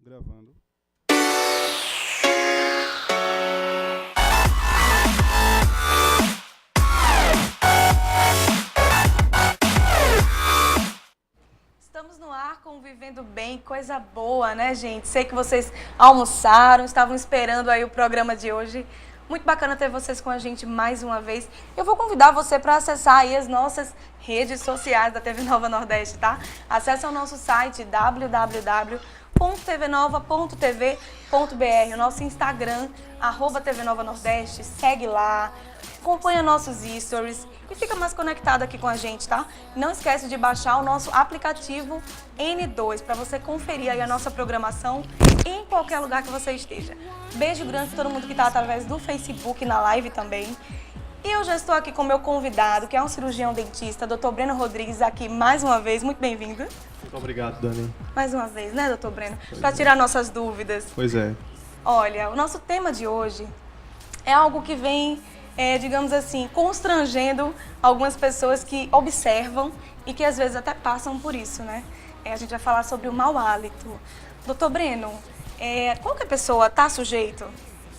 Gravando. Estamos no ar, convivendo bem, coisa boa, né, gente? Sei que vocês almoçaram, estavam esperando aí o programa de hoje. Muito bacana ter vocês com a gente mais uma vez. Eu vou convidar você para acessar aí as nossas redes sociais da TV Nova Nordeste, tá? Acesse o nosso site www.tvnova.tv.br, o nosso Instagram, @TV Nova Nordeste, segue lá, acompanha nossos stories e fica mais conectado aqui com a gente, tá? Não esquece de baixar o nosso aplicativo N2 para você conferir aí a nossa programação em qualquer lugar que você esteja. Beijo grande para todo mundo que está através do Facebook na live também. E eu já estou aqui com o meu convidado, que é um cirurgião dentista, Dr. Breno Rodrigues, aqui mais uma vez. Muito bem-vindo. Muito obrigado, Dani. Mais uma vez, né, Dr. Breno? Para tirar nossas dúvidas. Pois é. Olha, o nosso tema de hoje é algo que vem, digamos assim, constrangendo algumas pessoas que observam e que às vezes até passam por isso, né? A gente vai falar sobre o mau hálito. Doutor Breno, qualquer pessoa está sujeito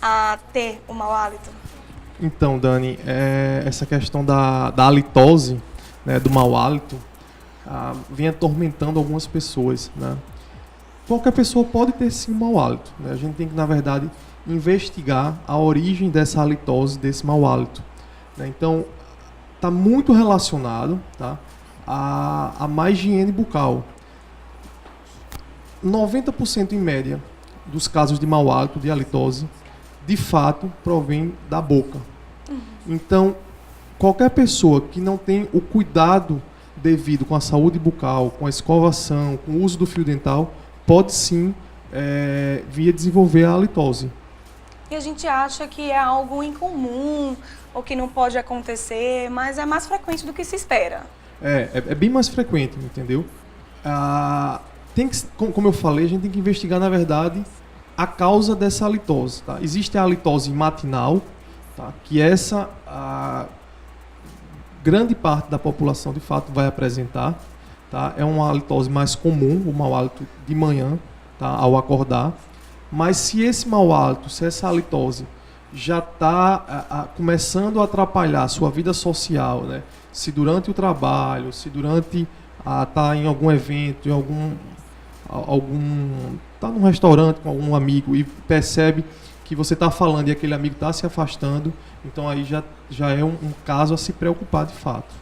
a ter o mau hálito? Então, Dani, essa questão da halitose, né, do mau hálito, vem atormentando algumas pessoas, né? Qualquer pessoa pode ter sim um mau hálito, né? A gente tem que, na verdade, investigar a origem dessa halitose, desse mau hálito, né? Então, está muito relacionado, tá, a má higiene bucal. 90% em média dos casos de mau hálito, de halitose, de fato provém da boca. Então, qualquer pessoa que não tem o cuidado devido com a saúde bucal, com a escovação, com o uso do fio dental, pode sim vir a desenvolver a halitose. E a gente acha que é algo incomum ou que não pode acontecer, mas é mais frequente do que se espera. É bem mais frequente, entendeu? Como eu falei, a gente tem que investigar, na verdade, a causa dessa halitose. Tá? Existe a halitose matinal, tá? Que grande parte da população, de fato, vai apresentar. Tá? É uma halitose mais comum, o mau hálito de manhã, tá? Ao acordar. Mas se esse mau hálito, se essa halitose já está começando a atrapalhar a sua vida social, né? Se durante o trabalho, se durante tá em algum evento, tá num restaurante com algum amigo e percebe que você está falando e aquele amigo está se afastando, então aí já é um caso a se preocupar de fato.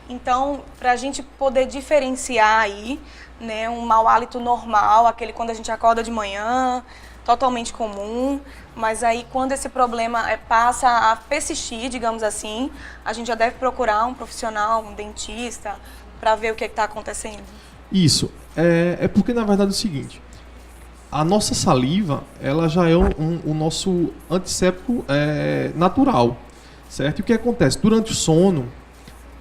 Então, para a gente poder diferenciar aí, né, um mau hálito normal, aquele quando a gente acorda de manhã, totalmente comum, mas aí quando esse problema passa a persistir, digamos assim, a gente já deve procurar um profissional, um dentista, para ver o que está acontecendo. Isso. É porque, na verdade, é o seguinte, a nossa saliva, ela já é o nosso antisséptico natural, certo? E o que acontece? Durante o sono,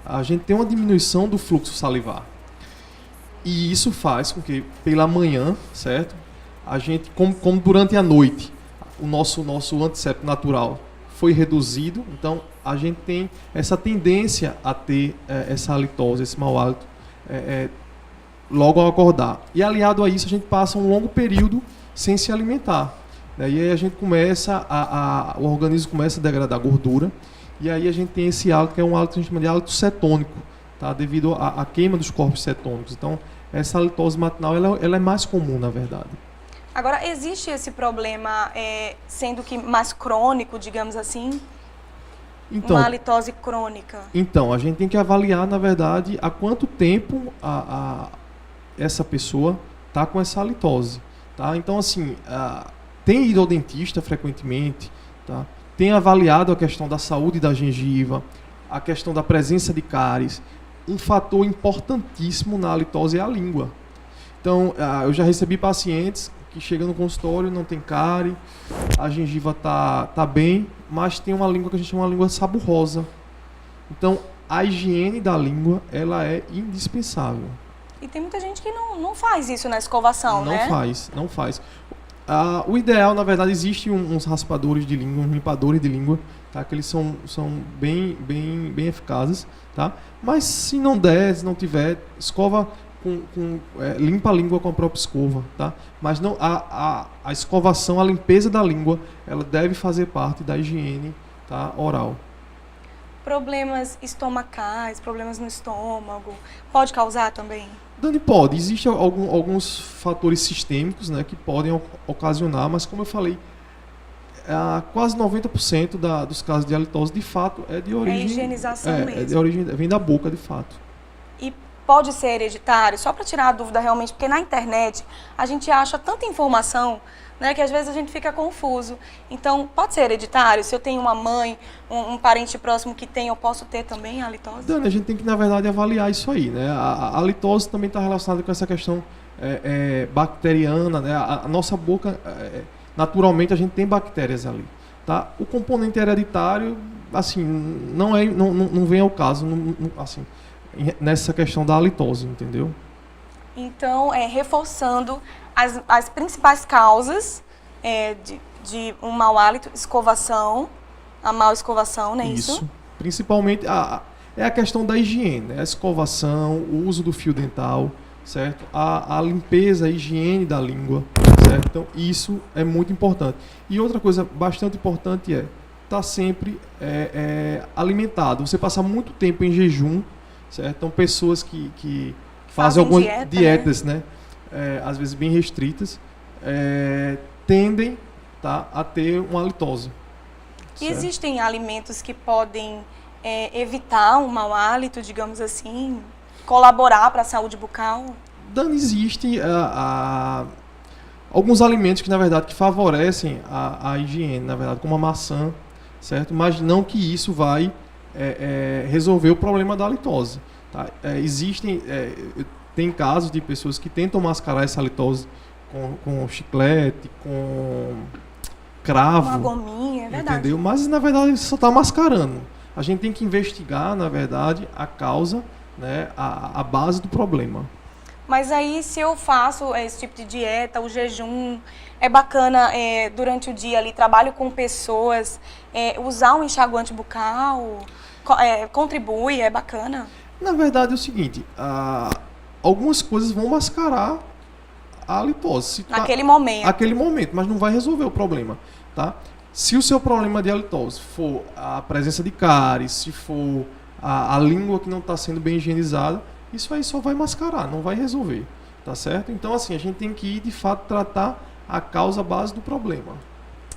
a gente tem uma diminuição do fluxo salivar. E isso faz com que, pela manhã, certo? A gente, como durante a noite, o nosso antisséptico natural foi reduzido, então a gente tem essa tendência a ter essa halitose, esse mau hálito, logo ao acordar. E aliado a isso, a gente passa um longo período sem se alimentar, né? E aí a gente começa, o organismo começa a degradar gordura, e aí a gente tem esse hálito, que é um hálito que a gente chama de hálito cetônico, tá? Devido à queima dos corpos cetônicos. Então, essa halitose matinal, ela é mais comum, na verdade. Agora, existe esse problema, sendo que mais crônico, digamos assim? Então, uma halitose crônica? Então, a gente tem que avaliar, na verdade, há quanto tempo essa pessoa está com essa halitose. Tá? Então, assim, tem ido ao dentista frequentemente, tá? Tem avaliado a questão da saúde da gengiva, a questão da presença de cáries. Um fator importantíssimo na halitose é a língua. Então, eu já recebi pacientes que chegam no consultório, não tem cárie, a gengiva tá bem, mas tem uma língua que a gente chama de língua saburrosa. Então, a higiene da língua, ela é indispensável. E tem muita gente que não faz isso na escovação, né? Não faz. O ideal, na verdade, existe uns raspadores de língua, uns limpadores de língua, tá? Que eles são bem eficazes, tá? Mas se não der, se não tiver, escova limpa a língua com a própria escova, tá? Mas não, a escovação, a limpeza da língua, ela deve fazer parte da higiene, tá, oral. Problemas estomacais, problemas no estômago, pode causar também? Dani, pode. Existem alguns fatores sistêmicos, né, que podem ocasionar, mas como eu falei, quase 90% dos casos de halitose, de fato, é de origem... É higienização mesmo. É de origem, vem da boca, de fato. E pode ser hereditário? Só para tirar a dúvida realmente, porque na internet a gente acha tanta informação, né, que às vezes a gente fica confuso. Então, pode ser hereditário? Se eu tenho uma mãe, um parente próximo que tem, eu posso ter também a halitose? Dani, a gente tem que, na verdade, avaliar isso aí, né? A halitose também está relacionada com essa questão bacteriana, né? A nossa boca, naturalmente, a gente tem bactérias ali, tá? O componente hereditário, assim, não vem ao caso, assim, nessa questão da halitose, entendeu? Então, reforçando as principais causas de um mau hálito, escovação, a mal escovação, não é isso? Isso. Principalmente é a questão da higiene, né? A escovação, o uso do fio dental, certo? A limpeza, a higiene da língua, certo? Então, isso é muito importante. E outra coisa bastante importante estar sempre alimentado. Você passar muito tempo em jejum, certo? Então, pessoas que fazem algumas dietas, né? Às vezes bem restritas, tendem, tá, a ter uma halitose. E existem alimentos que podem evitar um mau hálito, digamos assim, colaborar para a saúde bucal? Dani, existem alguns alimentos que, na verdade, que favorecem a higiene, na verdade, como a maçã, certo? Mas não que isso vai resolver o problema da halitose. Tá? Tem casos de pessoas que tentam mascarar essa halitose com chiclete, com cravo. Uma gominha, é verdade. Entendeu? Mas, na verdade, só está mascarando. A gente tem que investigar, na verdade, a causa, né, a base do problema. Mas aí, se eu faço esse tipo de dieta, o jejum, é bacana durante o dia ali, trabalho com pessoas, usar um enxaguante bucal, contribui, é bacana? Na verdade, é o seguinte, algumas coisas vão mascarar a halitose. Naquele momento. Naquele momento, mas não vai resolver o problema, tá? Se o seu problema de halitose for a presença de cáries, se for a língua que não está sendo bem higienizada, isso aí só vai mascarar, não vai resolver, tá certo? Então, assim, a gente tem que ir, de fato, tratar a causa base do problema.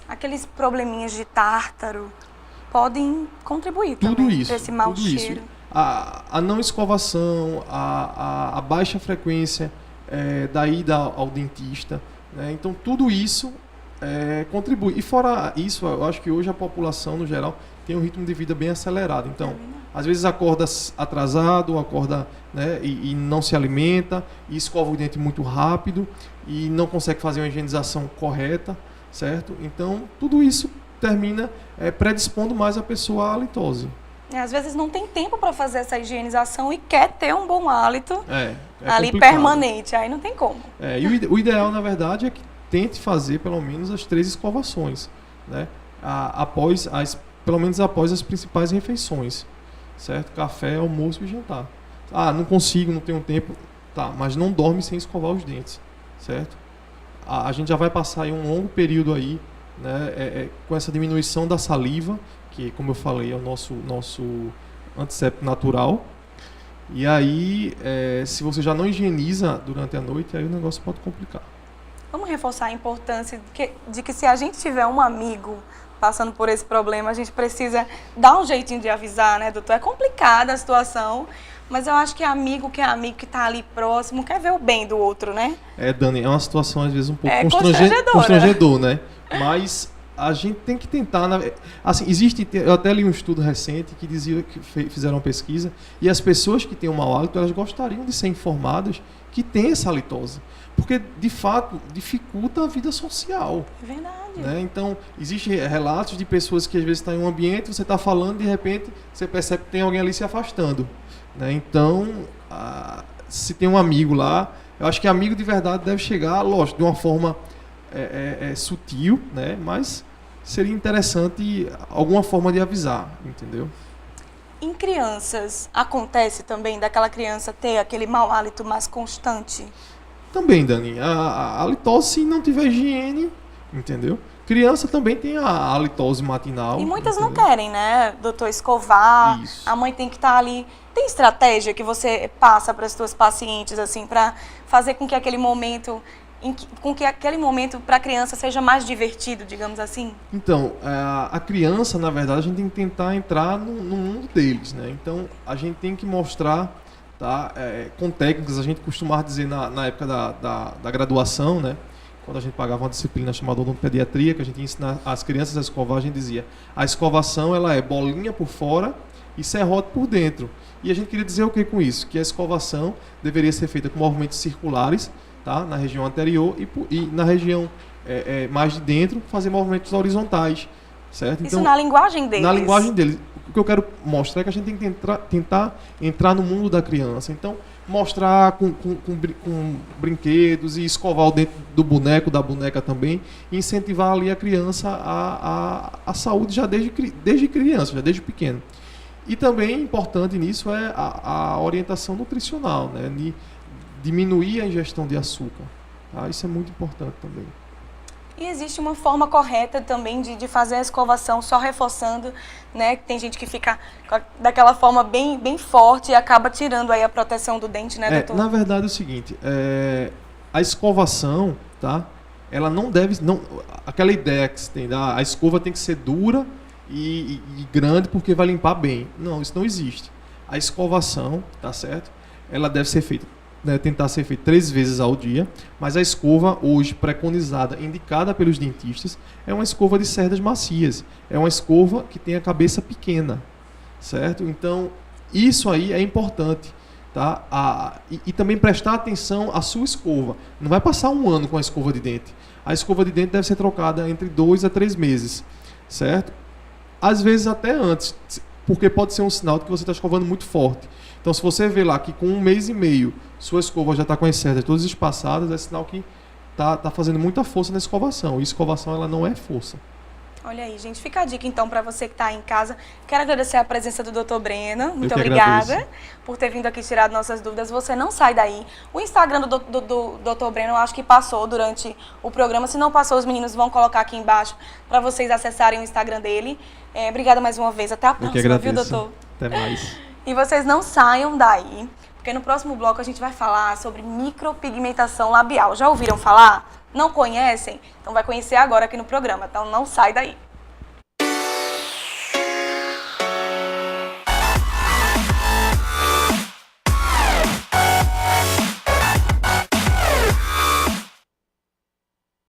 Aqueles probleminhas de tártaro podem contribuir tudo também isso, para esse mau tudo cheiro. Isso. A não escovação, a baixa frequência da ida ao dentista, né? Então tudo isso contribui. E fora isso, eu acho que hoje a população, no geral, tem um ritmo de vida bem acelerado. Então, às vezes acorda atrasado, acorda, né, e não se alimenta, e escova o dente muito rápido, e não consegue fazer uma higienização correta, certo? Então, tudo isso termina predispondo mais a pessoa à halitose. Às vezes não tem tempo para fazer essa higienização e quer ter um bom hálito ali complicado. Permanente, aí não tem como. E o ideal, na verdade, é que tente fazer pelo menos as 3 escovações, né? Pelo menos após as principais refeições, certo? Café, almoço e jantar. Não consigo, não tenho tempo, tá? Mas não dorme sem escovar os dentes, certo? A gente já vai passar aí um longo período aí, né? Com essa diminuição da saliva, que, como eu falei, é o nosso antisséptico natural. E aí, se você já não higieniza durante a noite, aí o negócio pode complicar. Vamos reforçar a importância de que se a gente tiver um amigo passando por esse problema, a gente precisa dar um jeitinho de avisar, né, doutor? É complicada a situação, mas eu acho que amigo que está ali próximo quer ver o bem do outro, né? Dani, é uma situação às vezes um pouco constrangedor, né? Mas a gente tem que tentar... Assim, eu até li um estudo recente que dizia que fizeram uma pesquisa e as pessoas que têm um mau hálito, elas gostariam de ser informadas que tem essa halitose. Porque, de fato, dificulta a vida social. É verdade. Né? Então, existem relatos de pessoas que às vezes estão em um ambiente, você está falando, de repente, você percebe que tem alguém ali se afastando. Né? Então, se tem um amigo lá, eu acho que amigo de verdade deve chegar, lógico, de uma forma sutil, né? Mas seria interessante alguma forma de avisar, entendeu? Em crianças, acontece também daquela criança ter aquele mau hálito mais constante? Também, Dani, a halitose, se não tiver higiene, entendeu? Criança também tem a halitose matinal. E muitas não entendeu? querem, né, doutor, escovar. Isso. A mãe tem que estar ali. Tem estratégia que você passa para as suas pacientes, assim, para fazer com que aquele momento, para a criança seja mais divertido, digamos assim? Então, a criança, na verdade, a gente tem que tentar entrar no mundo deles, né? Então, a gente tem que mostrar, tá, com técnicas, a gente costumava dizer na época da graduação, né? Quando a gente pagava uma disciplina chamada odontopediatria, que a gente ia ensinar as crianças a escovar, a gente dizia, a escovação, ela é bolinha por fora e serrote por dentro. E a gente queria dizer o que com isso? Que a escovação deveria ser feita com movimentos circulares, tá? Na região anterior e na região mais de dentro, fazer movimentos horizontais, certo? Isso na linguagem deles? Na linguagem deles. O que eu quero mostrar é que a gente tem que tentar entrar no mundo da criança. Então, mostrar com brinquedos e escovar o dente do boneco, da boneca também, e incentivar ali a criança a saúde já desde criança, já desde pequeno. E também importante nisso é a orientação nutricional, né? De diminuir a ingestão de açúcar. Tá? Isso é muito importante também. E existe uma forma correta também de fazer a escovação, só reforçando, né? Tem gente que fica daquela forma bem, bem forte e acaba tirando aí a proteção do dente, né, doutor? Na verdade é o seguinte, a escovação, tá? Ela não deve... aquela ideia que se tem, a escova tem que ser dura e grande porque vai limpar bem. Não, isso não existe. A escovação, tá certo? Ela deve ser feita, tentar ser feita 3 vezes ao dia, mas a escova hoje preconizada, indicada pelos dentistas, é uma escova de cerdas macias, é uma escova que tem a cabeça pequena, certo? Então, isso aí é importante, tá? E também prestar atenção à sua escova. Não vai passar 1 ano com a escova de dente. A escova de dente deve ser trocada entre 2 a 3 meses, certo? Às vezes até antes, porque pode ser um sinal de que você está escovando muito forte. Então, se você vê lá que com 1 mês e meio sua escova já está com as cerdas todas espaçadas, é sinal que tá fazendo muita força na escovação. E escovação, ela não é força. Olha aí, gente. Fica a dica, então, para você que está em casa. Quero agradecer a presença do Dr. Breno. Muito obrigada por ter vindo aqui tirar nossas dúvidas. Você não sai daí. O Instagram do Dr. Breno, eu acho que passou durante o programa. Se não passou, os meninos vão colocar aqui embaixo para vocês acessarem o Instagram dele. Obrigada mais uma vez. Até a próxima, viu, doutor? Até mais. E vocês não saiam daí, porque no próximo bloco a gente vai falar sobre micropigmentação labial. Já ouviram falar? Não conhecem? Então vai conhecer agora aqui no programa, então não sai daí.